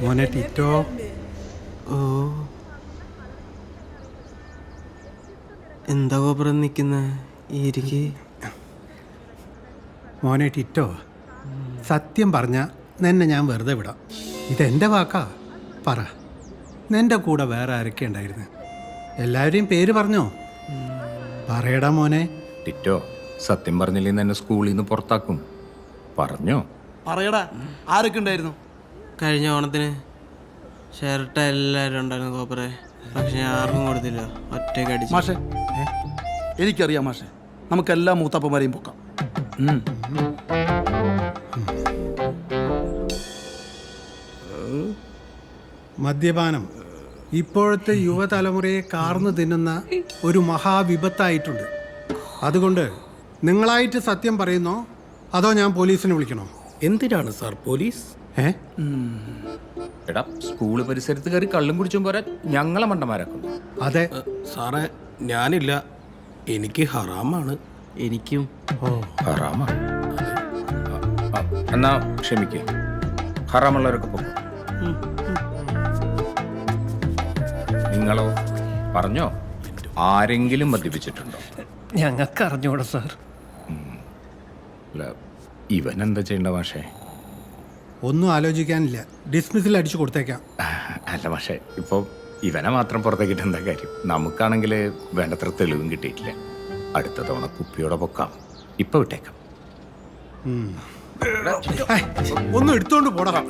മോനെ ടിറ്റോ. ഓ എന്താ കോപ്പറം നിൽക്കുന്ന ഇരിക്ക്. മോനെ ടിറ്റോ, സത്യം പറഞ്ഞ നിന്നെ ഞാൻ വെറുതെ വിടാം. ഇതെൻ്റെ വാക്കാ. പറ, നിൻ്റെ കൂടെ വേറെ ആരൊക്കെ ഉണ്ടായിരുന്നു? എല്ലാവരെയും പേര് പറഞ്ഞോ? പറയടാ മോനെ. ടിറ്റോ, സത്യം പറഞ്ഞില്ലെങ്കിൽ എന്നെ സ്കൂളിൽ നിന്ന് പുറത്താക്കും. പറഞ്ഞോ? പറയടാ, ആരൊക്കെ ഉണ്ടായിരുന്നു? കഴിഞ്ഞ ഓണത്തിന് ഷർട്ട് എല്ലാവരും ഉണ്ടായിരുന്നു കോപ്പറെ. പക്ഷെ ഞാൻ ആർക്കും കൊടുത്തില്ല, ഒറ്റയ്ക്ക് അടിച്ചു. മാഷെ, എനിക്കറിയാം മാഷെ, നമുക്കെല്ലാ മൂത്താപ്പന്മാരെയും പൊക്കാം. മദ്യപാനം ഇപ്പോഴത്തെ യുവതലമുറയെ കാർന്നു തിന്നുന്ന ഒരു മഹാവിപത്തായിട്ടുണ്ട്. അതുകൊണ്ട് നിങ്ങളായിട്ട് സത്യം പറയുന്നോ അതോ ഞാൻ പോലീസിനെ വിളിക്കണോ? എന്തിനാണ് സാർ പോലീസ്? എടാ, സ്കൂള് പരിസരത്ത് കയറി കള്ളും കുടിച്ചും പോരാ ഞങ്ങളെ മണ്ടന്മാരാക്കുന്നു. അതെ സാറേ, ഞാനില്ല, എനിക്ക് ഹറാമാണ്. എനിക്കും. ഹറാമാ? എന്നാ ക്ഷമിക്കേ, ഹറാമുള്ളവരൊക്കെ പോകും. നിങ്ങളോ? പറഞ്ഞോ, ആരെങ്കിലും മദ്യപിച്ചിട്ടുണ്ടോ? ഞങ്ങൾക്ക് അറിഞ്ഞൂടാ സാർ. അല്ല, ഇവൻ എന്താ ചെയ്യണ്ട മാഷേ? ഒന്നും ആലോചിക്കാനില്ല, ഡിസ്മിസിൽ അടിച്ചു കൊടുത്തേക്കാം. അല്ല മാഷേ, ഇപ്പോൾ ഇവനെ മാത്രം പുറത്തേക്കിട്ട് എന്താ കാര്യം? നമുക്കാണെങ്കിൽ വേണ്ടത്ര തെളിവും കിട്ടിയിട്ടില്ല. അടുത്ത തവണ കുപ്പിയോടെ പൊക്കാം. ഇപ്പൊ വിട്ടേക്കാം. ഒന്നും എടുത്തോണ്ട് പോടാ.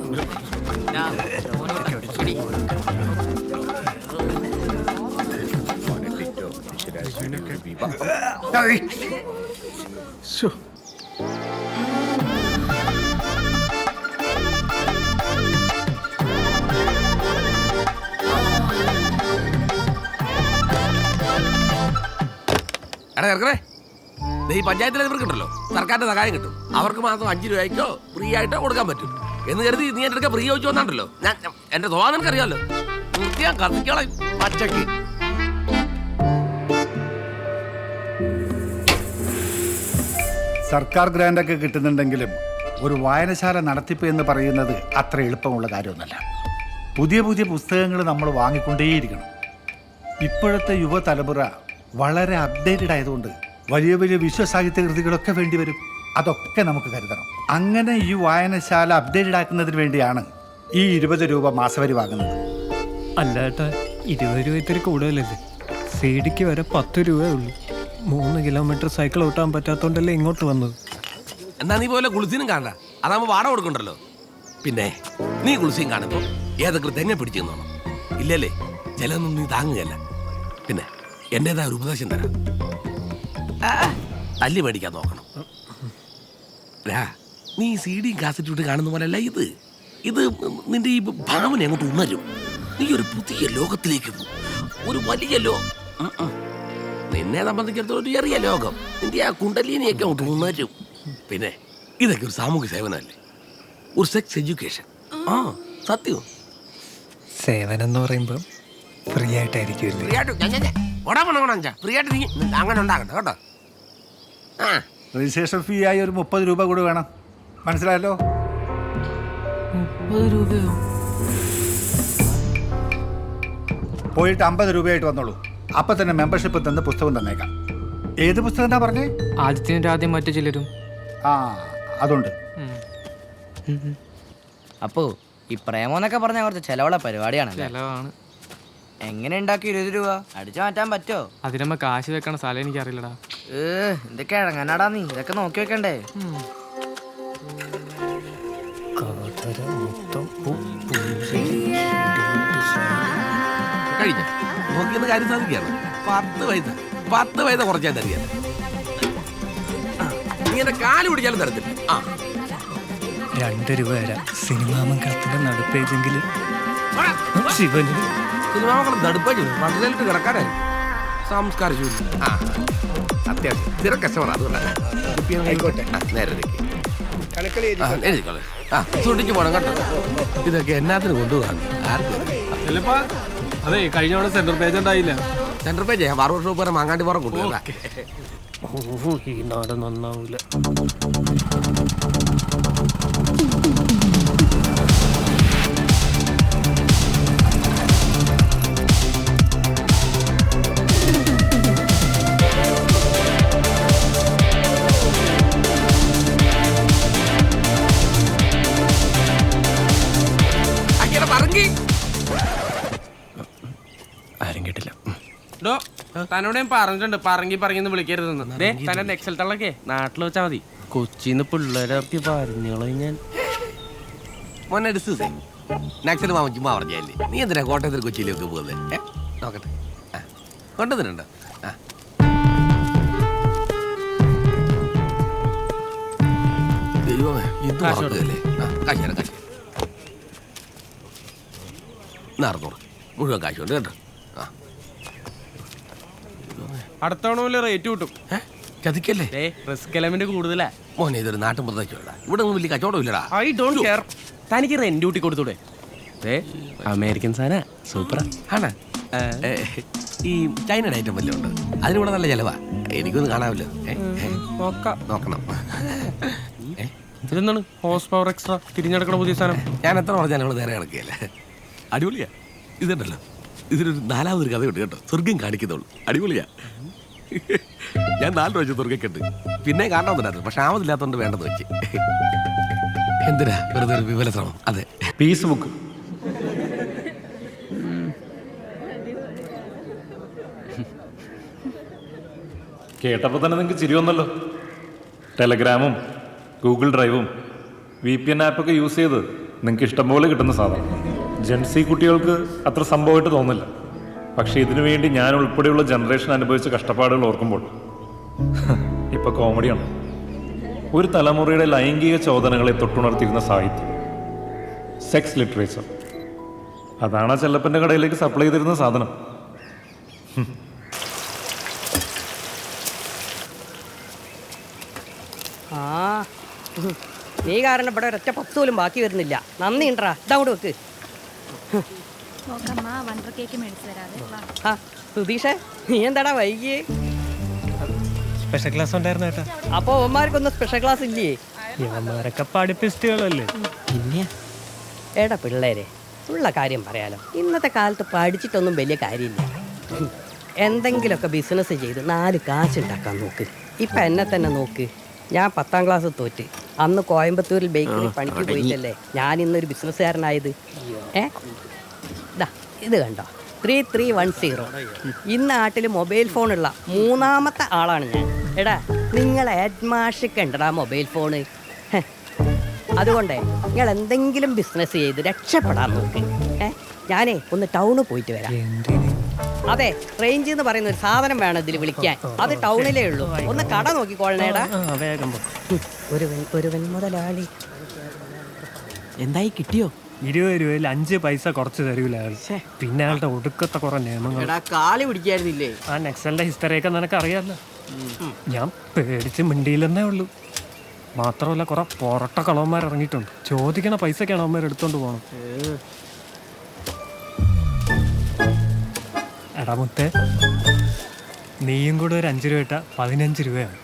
ഈ പഞ്ചായത്തിലെ ഇവർക്കുണ്ടല്ലോ, സർക്കാരിന്റെ സഹായം കിട്ടും. അവർക്ക് മാസം 5 രൂപയ്ക്കോ ഫ്രീ ആയിട്ടോ കൊടുക്കാൻ പറ്റും എന്ന് കരുതി നീ എൻ്റെ അടുക്ക ഫ്രീ ചോദിച്ചു വന്നാണ്ടല്ലോ, ഞാൻ എന്റെ സ്വഭാവം നിനക്കറിയാമല്ലോ, ഞാൻ കത്തിക്കോളാം പച്ചക്ക്. സർക്കാർ ഗ്രാൻഡൊക്കെ കിട്ടുന്നുണ്ടെങ്കിലും ഒരു വായനശാല നടത്തിപ്പ് എന്ന് പറയുന്നത് അത്ര എളുപ്പമുള്ള കാര്യമൊന്നുമല്ല. പുതിയ പുതിയ പുസ്തകങ്ങൾ നമ്മൾ വാങ്ങിക്കൊണ്ടേയിരിക്കണം. ഇപ്പോഴത്തെ യുവതലമുറ വളരെ അപ്ഡേറ്റഡ് ആയതുകൊണ്ട് വലിയ വലിയ വിശ്വസാഹിത്യ കൃതികളൊക്കെ വേണ്ടി വരും. അതൊക്കെ നമുക്ക് കരുതണം. അങ്ങനെ ഈ വായനശാല അപ്ഡേറ്റഡ് ആക്കുന്നതിന് വേണ്ടിയാണ് ഈ 20 രൂപ മാസവരി വാങ്ങുന്നത്. അല്ല ഏട്ടാ, 20 രൂപ ഇത്തിരി കൂടുതലല്ലേ? സീഡിക്ക് വരെ 10 രൂപയേ ഉള്ളൂ. 3 കിലോമീറ്റർ സൈക്കിൾ ഓട്ടാൻ പറ്റാത്തോണ്ടല്ലേ ഇങ്ങോട്ട് വന്നത്. എന്നാ നീ പോലെ കുളിസിനും കാണണ്ട, അതാകുമ്പോൾ വാടക കൊടുക്കണ്ടല്ലോ. പിന്നെ നീ കുളിസിയും കാണുമ്പോ ഏതൊക്കെ തെങ്ങ പിടിച്ചു തന്നോണം. ഇല്ലല്ലേ, ചിലതൊന്നും നീ താങ്ങുകയല്ല. പിന്നെ എന്റേതായ ഒരു ഉപദേശം തരാം, തല്ലി മേടിക്കാൻ നോക്കണം. നീ CD കാസറ്റ് ഇട്ട് കാണുന്ന പോലെയല്ല ഇത്. ഇത് നിന്റെ ഈ ഭാവന അങ്ങോട്ട് ഉണരും. നീ ഒരു പുതിയ ലോകത്തിലേക്ക് പോകും, ഒരു വലിയ നിന്നെ സംബന്ധിച്ചിടത്തോളം ഒരു ചെറിയ ലോകം. നിന്റെ ആ കുണ്ടലിനിയൊക്കെ അങ്ങോട്ട് ഉണരും. പിന്നെ ഇതൊക്കെ ഒരു സാമൂഹ്യ സേവനമല്ലേ, ഒരു സെക്സ് എഡ്യൂക്കേഷൻ. സത്യം. സേവനം എന്ന് പറയുമ്പോൾ ഫ്രീ ആയിട്ടായിരിക്കും. ഫ്രീ ആയിട്ട് ഫ്രീ ആയിട്ട് നീ അങ്ങനെ ഉണ്ടാകണ്ട കേട്ടോ. രജിസ്ട്രേഷൻ ഫീ ആയി ഒരു 30 രൂപ കൂടി വേണം. മനസ്സിലായല്ലോ? 30 രൂപയോ? പോയിട്ട് 50 രൂപയായിട്ട് വന്നോളൂ. അപ്പൊ തന്നെ മെമ്പർഷിപ്പ് തന്ന് പുസ്തകം തന്നേക്കാം. ഏത് പുസ്തകം എന്നാ പറഞ്ഞേ? ആദ്യത്തെ ആദ്യം മറ്റു ചിലരും. അതുണ്ട്. അപ്പോ ഈ പ്രേമോന്നൊക്കെ പറഞ്ഞ കുറച്ച് ചെലവുള്ള പരിപാടിയാണ്. ചെലവാണ്. എങ്ങനെ ഉണ്ടാക്കി 20 രൂപ അടിച്ചു മാറ്റാൻ പറ്റോ? അതിനമ്മ കാശ് വെക്കണ സ്ഥലം എനിക്കറിയില്ലടാ. എന്തൊക്കെ ഇറങ്ങാനാടാ നീ, ഇതൊക്കെ നോക്കി വെക്കണ്ടേ? കഴിഞ്ഞ നോക്കിയെന്ന് കാര്യം സാധിക്കുകയാണ്. 10 പൈസ കുറച്ചാൽ തരികയാണ്. നീ എന്റെ കാല് പിടിച്ചാലും തരത്തില്ല. 2 രൂപ തരാം. സിനിമാമംഗളത്തിന്റെ നടുപ്പേജെങ്കിൽ ശിവന് സിനിമാമംഗളം നടുപ്പേജ് പണ്ടലിട്ട് കിടക്കാനായി സംസ്കാര അത്യാവശ്യം സ്ഥിര കസ്റ്റമർ. അതുകൊണ്ടായിക്കോട്ടെ, നേരെ എഴുതിക്കോളെ. സൂക്ഷിച്ചു പോണം കേട്ടോ. ഇതൊക്കെ എന്നാത്തിന് കൊണ്ടുപോകാൻ ആർക്കും. അതെ, കഴിഞ്ഞ തവണ സെന്റർ പേജ് ഉണ്ടായില്ല. സെന്റർ പേജ് ബാർബർ ഷോപ്പ് വരെ മാങ്ങാണ്ടി പുറം കൊണ്ടുപോകാം. ഈ നാട് നന്നാവൂല. പറങ്കി. ആരും കേട്ടില്ല. തന്നോട് ഞാൻ പറഞ്ഞിട്ടുണ്ട് പറങ്ങി പറഞ്ഞെന്ന് വിളിക്കരുതെന്ന്. തന്നെ നെക്സൽ തള്ളൊക്കെ നാട്ടിൽ വെച്ചാ മതി. കൊച്ചിന്ന് പിള്ളേരത്തി പറഞ്ഞോളൂ ഞാൻ. മോനെ ഡിസ്സേ നക്സൽ മാമൻ ചുമ്മാ പറഞ്ഞല്ലേ. നീ എന്തിനാ കോട്ടയത്തിൽ കൊച്ചിയിലേക്ക് പോകുന്നത്? നോക്കട്ടെ, കൊണ്ടുവന്നിട്ടുണ്ട്. ദൈവമേ, ഇത് മറക്കുകയല്ലേ. കാശ് നടന്നോളൂ. മുഴുവൻ കാശുണ്ട് കേട്ടോ. അടുത്തവണ പോലെ റേറ്റ് കിട്ടും. ചതിക്കല്ലേ? റിസ്ക് എലമെന്റ് കൂടുതലാ മോനെ. ഇതൊരു നാട്ടും പ്രദേശമല്ല, ഇവിടെ ഒന്നും വലിയ കച്ചവടം ഇല്ലടാ. I don't care. തനിക്ക് റെന്റ് കൂട്ടി കൊടുത്തൂടെ? അമേരിക്കൻ സാധന സൂപ്പറാ. ആണ്. ഈ ചൈനയുടെ ഐറ്റം വല്ലതും ഉണ്ട്? അതിനിവിടെ നല്ല ചിലവാ. എനിക്കൊന്നും കാണാമല്ലോ. നോക്കണം. ഇതെന്താണ് ഹോഴ്സ് പവർ എക്സ്ട്രാ തിരിഞ്ഞെടുക്കണ പുതിയ സാധനം? ഞാൻ എത്ര പറഞ്ഞാലും ഇവിടെ നേരെ കിടക്കുകയല്ലേ. അടിപൊളിയാ. ഇതുണ്ടല്ലോ, ഇതിനൊരു 4ാമതൊരു കഥയുണ്ട് കേട്ടോ. സ്വർഗം കാണിക്കുന്നുള്ളൂ. അടിപൊളിയാ. ഞാൻ 4 പ്രാവശ്യം സ്വർഗ്ഗക്കുണ്ട്. പിന്നെ കാണണമെന്നുണ്ടായിരുന്നു, പക്ഷെ ആമതില്ലാത്തതുകൊണ്ട് വേണ്ടെന്ന് വെച്ച്. എന്തിനാ വെറുതെ ഒരു വിവല ശ്രമം? അതെ, പീസ് ബുക്ക്. കേട്ടപ്പോൾ തന്നെ നിങ്ങൾക്ക് ചിരി വന്നല്ലോ. ടെലഗ്രാമും ഗൂഗിൾ ഡ്രൈവും VPN ആപ്പൊക്കെ യൂസ് ചെയ്ത് നിങ്ങൾക്ക് ഇഷ്ടംപോലെ കിട്ടുന്ന സാധനം. ജെൻസി കുട്ടികൾക്ക് അത്ര സംഭവമായിട്ട് തോന്നില്ല. പക്ഷേ ഇതിനു വേണ്ടി ഞാൻ ഉൾപ്പെടെയുള്ള ജനറേഷൻ അനുഭവിച്ച കഷ്ടപ്പാടുകൾ ഓർക്കുമ്പോൾ ഇപ്പോൾ കോമഡിയാണ്. ഒരു തലമുറയുടെ ലൈംഗിക ചോദനകളെ തൊട്ടുണർത്തിയിരുന്ന സാഹിത്യം, സെക്സ് ലിറ്ററേച്ചർ, അതാണ് ആ ചെല്ലപ്പൻ്റെ കടയിലേക്ക് സപ്ലൈ ചെയ്തിരുന്ന സാധനം. നീ കാരണം ഇവിടെ ഒരൊറ്റ 10 പോലും ബാക്കി വരുന്നില്ല. നന്ദി ഉണ്ടറാ. ഇതങ്ങോട്ട് വെക്ക്. സുധീഷേ, നീ എന്താടാ വൈകിയേ? സ്പെഷ്യൽ ക്ലാസ് ഉണ്ടായിരുന്നു ഏട്ടാ. അപ്പൊ അവന്മാർക്കൊന്നും സ്പെഷ്യൽ ക്ലാസ് ഇല്ലേ? ഇവന്മാരൊക്കെ പഠിപ്പിസ്റ്റുകളല്ലേ. പിന്നെ ഏടാ പിള്ളേരെ, ഉള്ള കാര്യം പറയാലോ. ഇന്നത്തെ കാലത്ത് പഠിച്ചിട്ടൊന്നും വലിയ കാര്യമില്ല. എന്തെങ്കിലുമൊക്കെ ബിസിനസ് ചെയ്ത് 4 കാശുണ്ടാക്കാൻ നോക്ക്. ഇപ്പം എന്നെ തന്നെ നോക്ക്. ഞാൻ 10ാം ക്ലാസ് തോറ്റ്. അന്ന് കോയമ്പത്തൂരിൽ ബേക്കറി പണിക്ക് പോയിട്ടല്ലേ ഞാൻ ഇന്നൊരു ബിസിനസ്സുകാരനായത്. ഇത് കണ്ടോ, 3310. ഇന്ന് നാട്ടിൽ മൊബൈൽ ഫോണുള്ള 3ാമത്തെ ആളാണ് ഞാൻ. എടാ, നിങ്ങളെ ഹെഡ്മാഷൊക്കെ ഉണ്ടടാ മൊബൈൽ ഫോണ്. അതുകൊണ്ടേ നിങ്ങൾ എന്തെങ്കിലും ബിസിനസ് ചെയ്ത് രക്ഷപ്പെടാൻ നോക്ക്. ഞാനേ ഒന്ന് ടൗണിൽ പോയിട്ട് വരാം. അതെ, റേഞ്ച് എന്ന് പറയുന്ന ഒരു സാധനം വേണം ഇതിൽ വിളിക്കാൻ. അത് ടൗണിലേ ഉള്ളൂ. ഒന്ന് കട നോക്കിക്കോളണേടാ. ഒരുവൻ മുതലാളി. എന്തായി, കിട്ടിയോ? 20 രൂപയിൽ 5 പൈസ കുറച്ച് തരൂല അയാൾ. പിന്നെ അയാളുടെ ഒടുക്കത്തെ കുറെ നിയമങ്ങൾ. കാളി പിടിക്കായിരുന്നില്ലേ? ആ നെക്സലിന്റെ ഹിസ്റ്ററിയൊക്കെ നിനക്ക് അറിയാമല്ലോ. ഞാൻ പേടിച്ച് മിണ്ടിയില്ലെന്നേ ഉള്ളൂ. മാത്രമല്ല കുറെ പൊറട്ട കളവന്മാർ ഇറങ്ങിയിട്ടുണ്ട്. ചോദിക്കണ പൈസക്കാണ് അവന്മാർ എടുത്തോണ്ട് പോകണം. എടാ മുത്തേ, നീയും കൂടെ ഒരു 5 രൂപ ഇട്ടാ 15 രൂപയാണ്.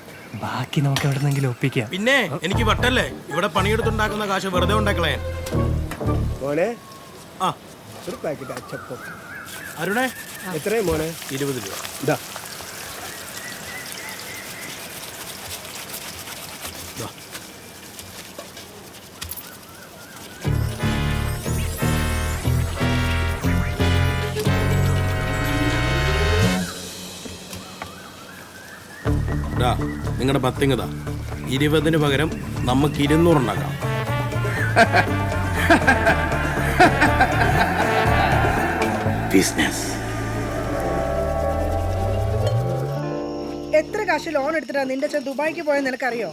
ബാക്കി നമുക്ക് എവിടെന്നെങ്കിലും ഒപ്പിക്കാം. പിന്നെ എനിക്ക് വട്ടല്ലേ, ഇവിടെ പണിയെടുത്തുണ്ടാക്കുന്ന കാശ് വെറുതെ ഉണ്ടാക്കളേ. ഒരു പാക്കറ്റ് അച്ചപ്പം. അരുണേ, എത്രയും മോനെ? 20 രൂപ. ഇതാ. നിങ്ങളുടെ പത്തിങ്ങതാ. 20-ന് പകരം നമുക്ക് 200 ഉണ്ടാക്കാം. ബിസിനസ്. എത്ര കാശ് ലോൺ എടുത്തിട്ടാ നിന്റെ അച്ഛൻ ദുബായിക്ക് പോയെന്ന് നിനക്കറിയോ?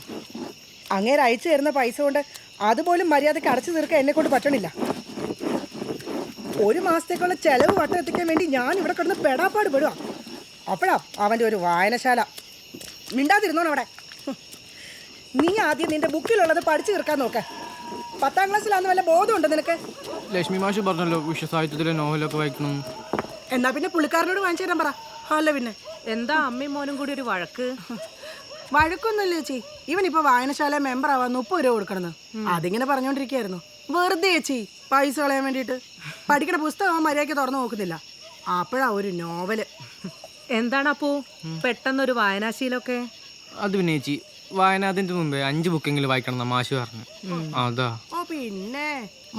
അങ്ങേര് അയച്ചു തരുന്ന പൈസ കൊണ്ട് അതുപോലും മര്യാദയ്ക്ക് അടച്ചു തീർക്കാൻ എന്നെ കൊണ്ട് പറ്റണില്ല. 1 മാസത്തേക്കുള്ള ചെലവ് വട്ടം എത്തിക്കാൻ വേണ്ടി ഞാൻ ഇവിടെ കിടന്ന് പെടാപ്പാട് പെടുക. അപ്പോഴാ അവൻ്റെ ഒരു വായനശാല. മിണ്ടാതിരുന്നോണം അവിടെ. നീ ആദ്യം നിന്റെ ബുക്കിലുള്ളത് പഠിച്ചു തീർക്കാൻ നോക്ക. 10ാം ക്ലാസ്സിലാന്ന് വല്ല ബോധമുണ്ടോ നിനക്ക്? ലക്ഷ്മി മാഷ് പറഞ്ഞല്ലോ വിശ്വസാഹിത്യത്തിലെ നോവലൊക്കെ വായിക്കണം. എന്നാ പിന്നെ പുള്ളിക്കാരനോട് വാങ്ങിച്ചു തരാൻ പറ. അല്ല പിന്നെ എന്താ അമ്മയും മോനും കൂടി ഒരു വഴക്ക്? വഴക്കൊന്നുമില്ല ചേച്ചി. ഇവനിപ്പോ വായനശാല മെമ്പർ ആവാൻ 30 രൂപ കൊടുക്കണമെന്ന് അതിങ്ങനെ പറഞ്ഞോണ്ടിരിക്കായിരുന്നു. വെറുതെ ചേച്ചി പൈസ കളയാൻ വേണ്ടിയിട്ട്. പഠിക്കണ പുസ്തകം മര്യാദയ്ക്ക് തുറന്നു നോക്കുന്നില്ല. അപ്പോഴാ ഒരു നോവല്. എന്താണ് അപ്പോ പെട്ടെന്നൊരു വായനാശീലമൊക്കെ? അത് പിന്നെ ചേച്ചി, വായനാതിന്റെ മുമ്പേ 5 ബുക്കെങ്കിലും വായിക്കണം മാഷ് പറഞ്ഞു. അതാ. പിന്നെ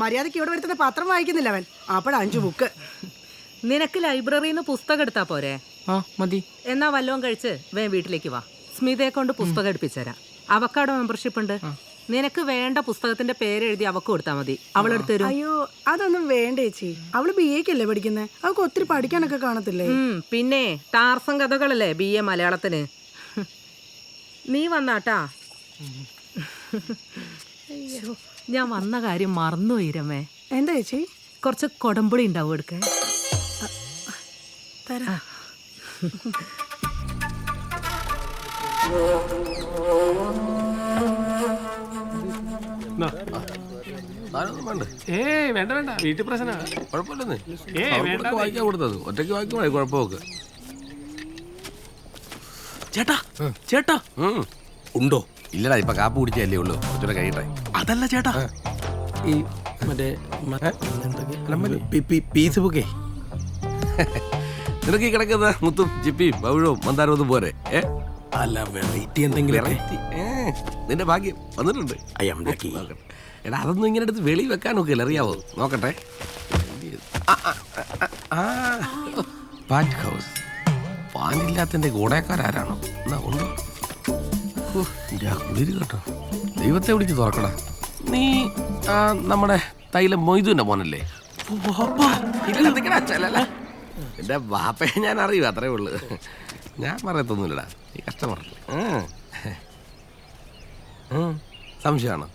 മര്യാദക്ക് ഇവിടെ വരുത്തുന്ന പത്രം വായിക്കുന്നില്ല അവൻ. അപ്പോഴാ 5 ബുക്ക്. നിനക്ക് ലൈബ്രറിയിൽ നിന്ന് പുസ്തകം എടുത്താ പോരെ? മതി. എന്നാ വല്ലതും കഴിച്ച് വീട്ടിലേക്ക് വാ. സ്മിതയെ കൊണ്ട് പുസ്തകം എടുപ്പിച്ചുതരാം. അവക്കാടോ മെമ്പർഷിപ്പ് ഉണ്ട്. നിനക്ക് വേണ്ട പുസ്തകത്തിന്റെ പേരെഴുതി അവക്ക് കൊടുത്താൽ മതി. അവളെടുത്ത് തരും. അയ്യോ അതൊന്നും വേണ്ട ചേച്ചി. അവള് BA ക്കല്ലേ പഠിക്കുന്നത്. അവൾക്ക് ഒത്തിരി പഠിക്കാനൊക്കെ കാണത്തില്ലേ? പിന്നെ ടാർസം കഥകളല്ലേ BA മലയാളത്തിന്. നീ വന്നാട്ടാ. ഞാൻ വന്ന കാര്യം മറന്നുപോയി രമേ. എന്താ ചേച്ചി? കുറച്ച് കൊടമ്പുളി ഉണ്ടാവും എടുക്കാൻ. തരാ. വേണ്ട വേണ്ട വീട്ടിൽ പ്രശ്ന കുഴപ്പമില്ലെന്ന് വായിക്കാൻ കൊടുത്തത് ഒറ്റയ്ക്ക് വായിക്കുമ്പോഴേ കുഴപ്പമൊക്കെ. ചേട്ടാ ചേട്ടാ ഉണ്ടോ? ഇല്ലടാ ഇപ്പൊ കാപ്പ് കുടിച്ചല്ലേ ഉള്ളൂ. കുറച്ചുകൂടെ കഴിയട്ടെ. അതല്ല ചേട്ടാ, ഈ മറ്റേ പീസ് ബുക്കേ നിനക്ക് ഈ കിടക്കുന്ന മുത്തും ചിപ്പിയും പവിഴവും മന്ദാരവും പോരെ? അല്ല വെറൈറ്റി എന്തെങ്കിലും. നിന്റെ ഭാഗ്യം വന്നിട്ടുണ്ട്. എടാ അതൊന്നും ഇങ്ങനെ എടുത്ത് വെളി വെക്കാൻ നോക്കില്ല, അറിയാവോ? നോക്കട്ടെ. പാറ്റ് ഹൗസ്. പാനില്ലാത്തതിന്റെ ഗുണക്കാരാരാണോ? എന്നാ ഉണ്ടോ? കുളിര് കേട്ടോ. ദൈവത്തെ വിളിച്ച് തുറക്കടാ. നീ നമ്മുടെ തൈലം മൊയ്തുവിന്റെ മോനല്ലേ? എന്റെ ബാപ്പയെ ഞാൻ അറിയൂ, അത്രേ ഉള്ളു. ഞാൻ പറയത്തൊന്നുമില്ലടാ, നീ കഷ്ടമറല്ലേ. സംശയമാണ്.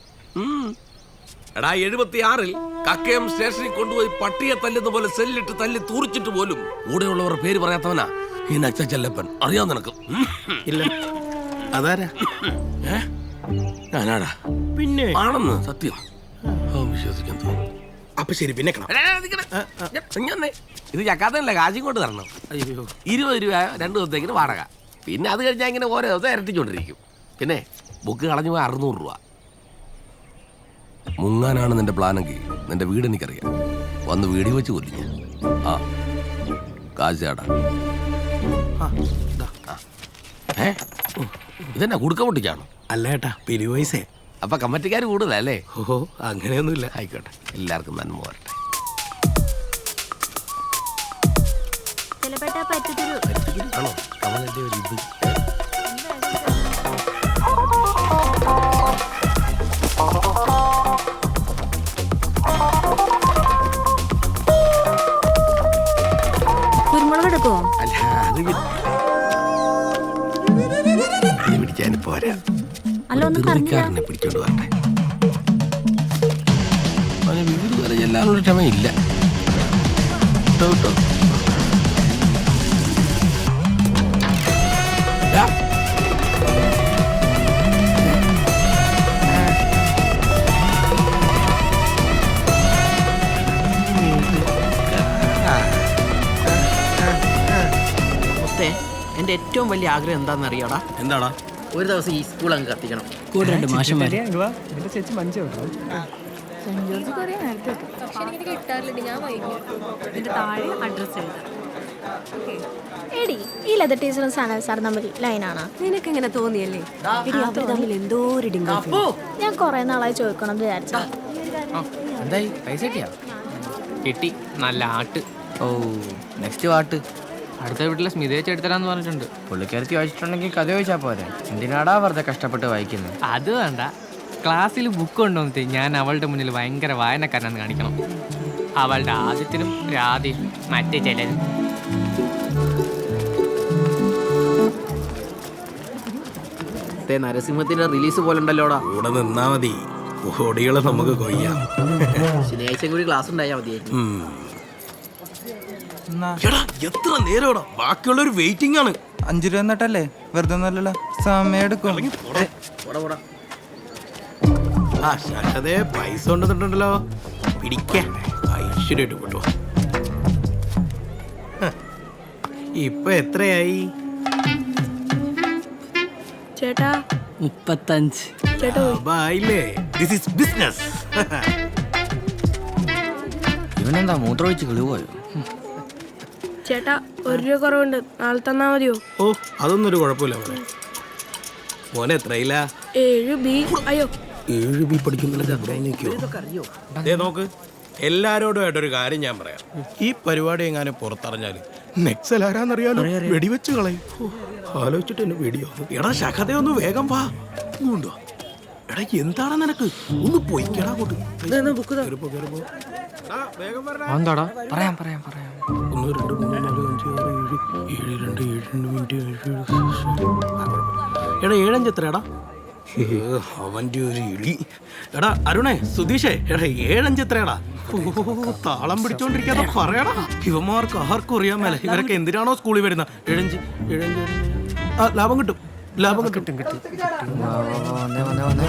എടാ 76-ൽ കക്കയം സ്റ്റേഷനിൽ കൊണ്ടുപോയി പട്ടിയെ തല്ലുന്ന പോലെ സെല്ലിട്ട് തല്ലി തൂറിച്ചിട്ട് പോലും കൂടെയുള്ളവർ പേര് പറയാത്തവനാ ഈ നച്ചല്ലപ്പൻ. അറിയാം നിനക്ക്? ഇല്ല. അതാരാ? ഞാനാടാ. പിന്നെ ആണെന്ന് സത്യം വിശ്വസിക്കാൻ തോന്നുന്നു. അപ്പൊ ശരി, പിന്നെ ഇത് ചക്കാത്തല്ലേ, കാശും കൊണ്ട് തരണം. 20 രൂപ 2 ദിവസത്തേക്കിന് വാടക. പിന്നെ അത് കഴിഞ്ഞാൽ ഇങ്ങനെ ഓരോ ദിവസം ഇരട്ടിച്ചോണ്ടിരിക്കും. പിന്നെ ബുക്ക് കളഞ്ഞു പോയി 600 രൂപ. മുങ്ങാനാണ് നിന്റെ പ്ലാനെങ്കിൽ നിന്റെ വീട് എനിക്കറിയാം. വന്ന് വീടി വെച്ച് കൊല്ലിഞ്ഞ കാശ് ചേട്ടാ. ഇതെന്നാ കുടുക്ക പൊട്ടിച്ചാണോ? അല്ല ഏട്ടാ, പിരിവ് പൈസേ. അപ്പൊ കമ്മറ്റിക്കാർ കൂടുതലല്ലേ? ഓഹോ, അങ്ങനെയൊന്നുമില്ല. ആയിക്കോട്ടെ, എല്ലാവർക്കും നന്മ വരട്ടെ. ആണോ കമലിന്റെ ഒരു ഇത്? കുരുമുളക് എടുക്കോ? അല്ല അത് പിടിക്കാൻ പോരാ. ധൃതിക്കാരനെ പിടിച്ചോണ്ട് വരട്ടെ. അവന് വീട് വരെ ചെല്ലാനുള്ള ക്ഷമയില്ല കേട്ടോ. എന്റെ ഏറ്റവും വലിയ ആഗ്രഹം എന്താണെന്ന് അറിയാടാ? എന്താടാ? ഒരു ദിവസം ഈ സ്കൂൾ അങ്ങ് കത്തിക്കണം. കൂടെ 2 മാഷന്മാര്. ചേച്ചി മഞ്ചോ എടി ഈ ലെതർ ടീച്ചറും സനൽ സാർ തമ്മിൽ ലൈനാണ്. നിനക്ക് എങ്ങനെ തോന്നിയല്ലേ? എന്തോ ഒരു ഞാൻ കുറെ നാളായി ചോദിക്കണം വിചാരിച്ച. എന്തായി? പൈസ കിട്ടിയാ? കിട്ടി. നല്ല ആട്ട്. ഓ, നെക്സ്റ്റ് പാട്ട് അടുത്ത വീട്ടിലെ സ്മിതയെ ചെടുത്തരാന്ന് പറഞ്ഞിട്ടുണ്ട്. പുള്ളിക്കാരത്തി വായിച്ചിട്ടുണ്ടെങ്കിൽ കഥ ചോദിച്ചാൽ പോരെ. എന്തിനാടാ വെറുതെ കഷ്ടപ്പെട്ട് വായിക്കുന്നത്? അത് വേണ്ട. ക്ലാസ്സിൽ ബുക്ക് കൊണ്ടുവന്നിട്ട് ഞാൻ അവളുടെ മുന്നിൽ ഭയങ്കര വായനക്കാരനാന്ന് കാണിക്കണം. അവളുടെ ആദ്യത്തിനും രാധയും മറ്റേ ചിലരും. നരസിംഹത്തിന്റെ റിലീസ് പോലെ ഉണ്ടല്ലോടാ. കൂടെ നിന്നാ മതി, ഓടികളെ നമുക്ക് കൊയ്യാം. ശനിയാഴ്ച കൂടി ക്ലാസ് ഉണ്ടായാൽ മതിയായിരുന്നു. എത്ര നേരോടാ? ബാക്കിയുള്ളൊരു വെയിറ്റിംഗ് ആണ്. 5 രൂപ എന്നിട്ടല്ലേ? വെറുതെ ഒന്നല്ലല്ലോ, സമയം എടുക്കും. ആ ശാശ്വതേ പൈസ കൊണ്ടുവന്നിട്ടുണ്ടല്ലോ, പിടിക്കാൻ ഐശ്വര്യമായിട്ട് കൊണ്ടു. ഇപ്പൊ എത്രയായി ചേട്ടാ? 35. ഇവനെന്താ മൂത്രമൊഴിച്ച് കിളിപോയോ? ചേട്ടാ 1 രൂപ കുറവുണ്ട്, നാളെ തന്നാ മതിയോ? ഓ, അതൊന്നും ഒരു കുഴപ്പമില്ല മോനെ. മോനെ എത്രയില്ല? 7B. അയ്യോ 7B പഠിക്കുന്നില്ല ഇവിടെ നിൽക്കുമോ? ദേ നോക്ക്, എല്ലാരോടുമായിട്ടൊരു കാര്യം ഞാൻ പറയാം. ഈ പരിപാടി എങ്ങാനും പുറത്തറിഞ്ഞാൽ നെക്സൽ ആരാന്നറിയാലോ, വെടിവെച്ച് കളയും. ആലോചിച്ചിട്ട് എന്നെ വെടിയാവും. എടാ ശഖതയൊന്ന് വേഗം വാ. ഉണ്ടോ എടാ, എന്താണ് നിനക്ക്? ഒന്ന് പൊയ്ക്കടാ അങ്ങോട്ട്. എന്താടാ? പറയാം പറയാം പറയാം. 1 2 3 4 5 6 7 7 2 7 എടാ 7 5 എത്രയാടാ? അവൻ്റെ ഒരു ഇളി. എടാ അരുണേ, സുധീഷേ, എടാ 7 5 എത്രയാടാ? താളം പിടിച്ചോണ്ടിരിക്കാതെ പറയടാ. ഇവന്മാർക്ക് ആർക്കും അറിയാൻ മേല ഇവരൊക്കെ എന്തിനാണോ സ്കൂളിൽ വരുന്ന. 7 5 7 5 ലാഭം കിട്ടും, ലാഭം കിട്ടും. വന്നേ വന്നേ വന്നേ.